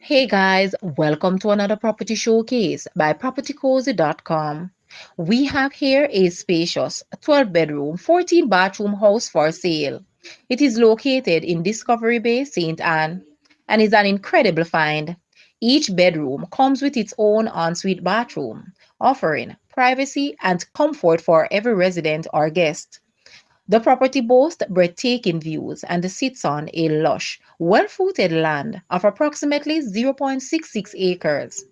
Hey guys, welcome to another property showcase by propertycozy.com. We have here a spacious 12 bedroom, 14 bathroom house for sale. It is located in Discovery Bay, St. Anne, and is an incredible find. Each bedroom comes with its own ensuite bathroom, offering privacy and comfort for every resident or guest. The property boasts breathtaking views and sits on a lush, well-footed land of approximately 0.66 acres.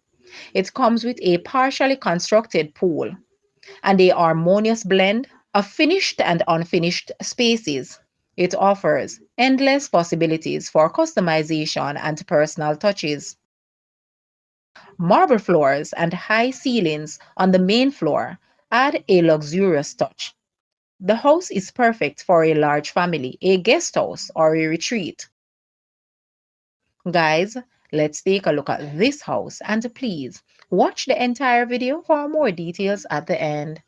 It comes with a partially constructed pool and a harmonious blend of finished and unfinished spaces. It offers endless possibilities for customization and personal touches. Marble floors and high ceilings on the main floor add a luxurious touch. The house is perfect for a large family, a guest house, or a retreat. Guys, let's take a look at this house and please watch the entire video for more details at the end.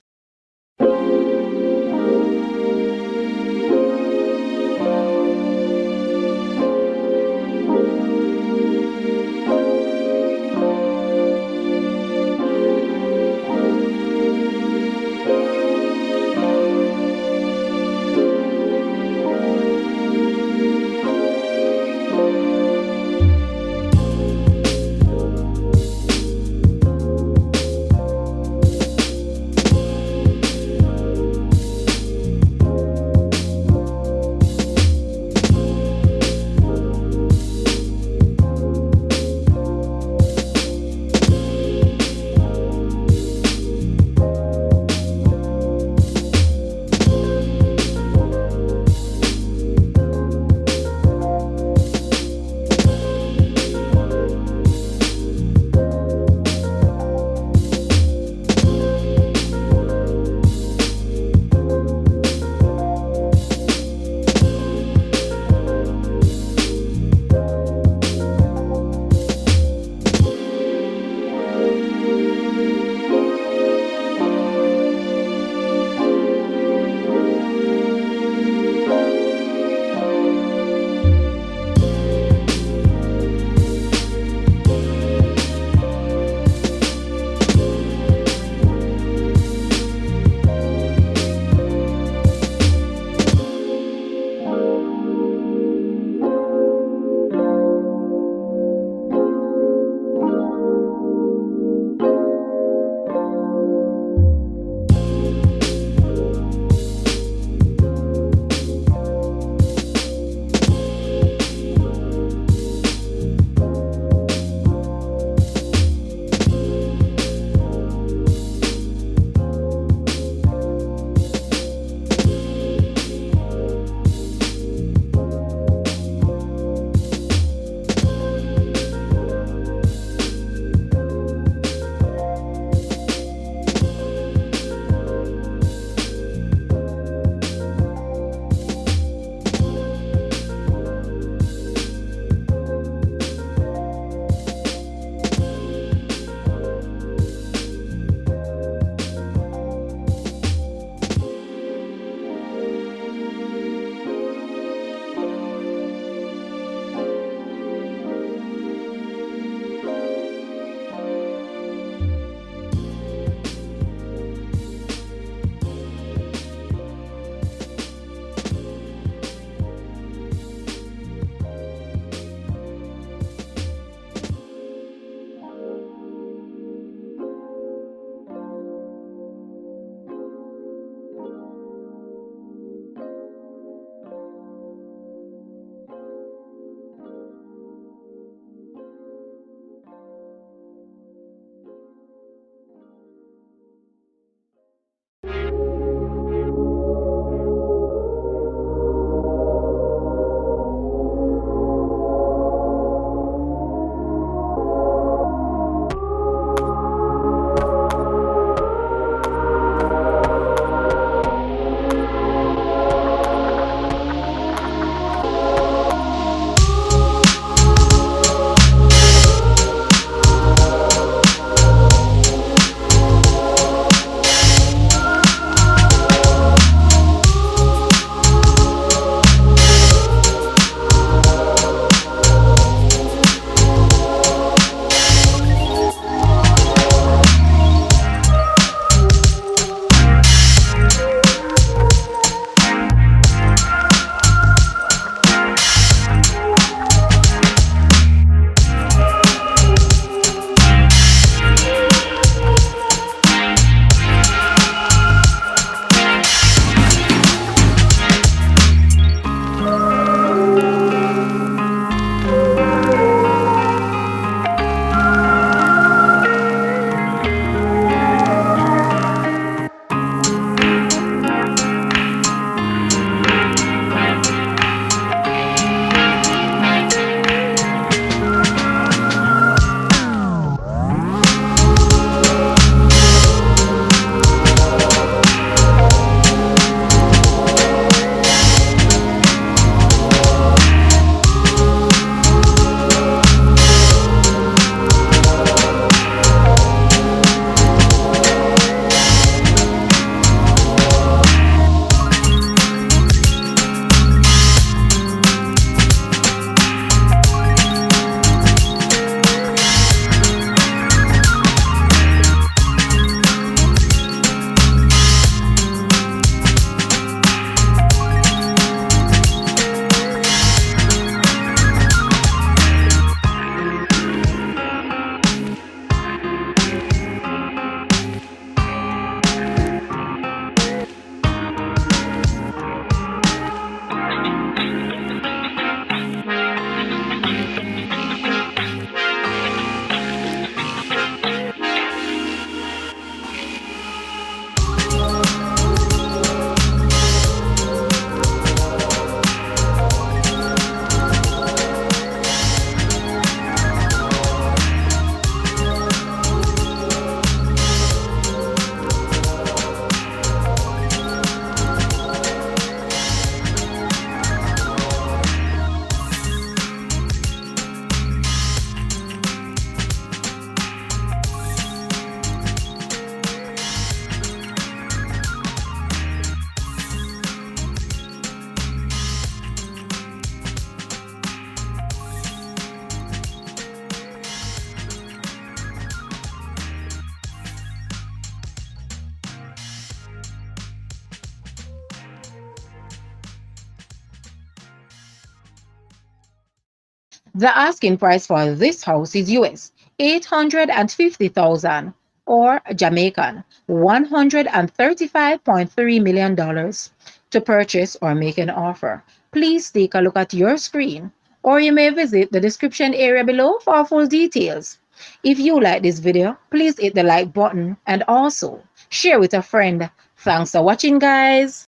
The asking price for this house is US 850,000 or Jamaican $135.3 million dollars. To purchase or make an offer, please take a look at your screen or you may visit the description area below for full details. If you like this video, please hit the like button and also share with a friend. Thanks for watching, guys.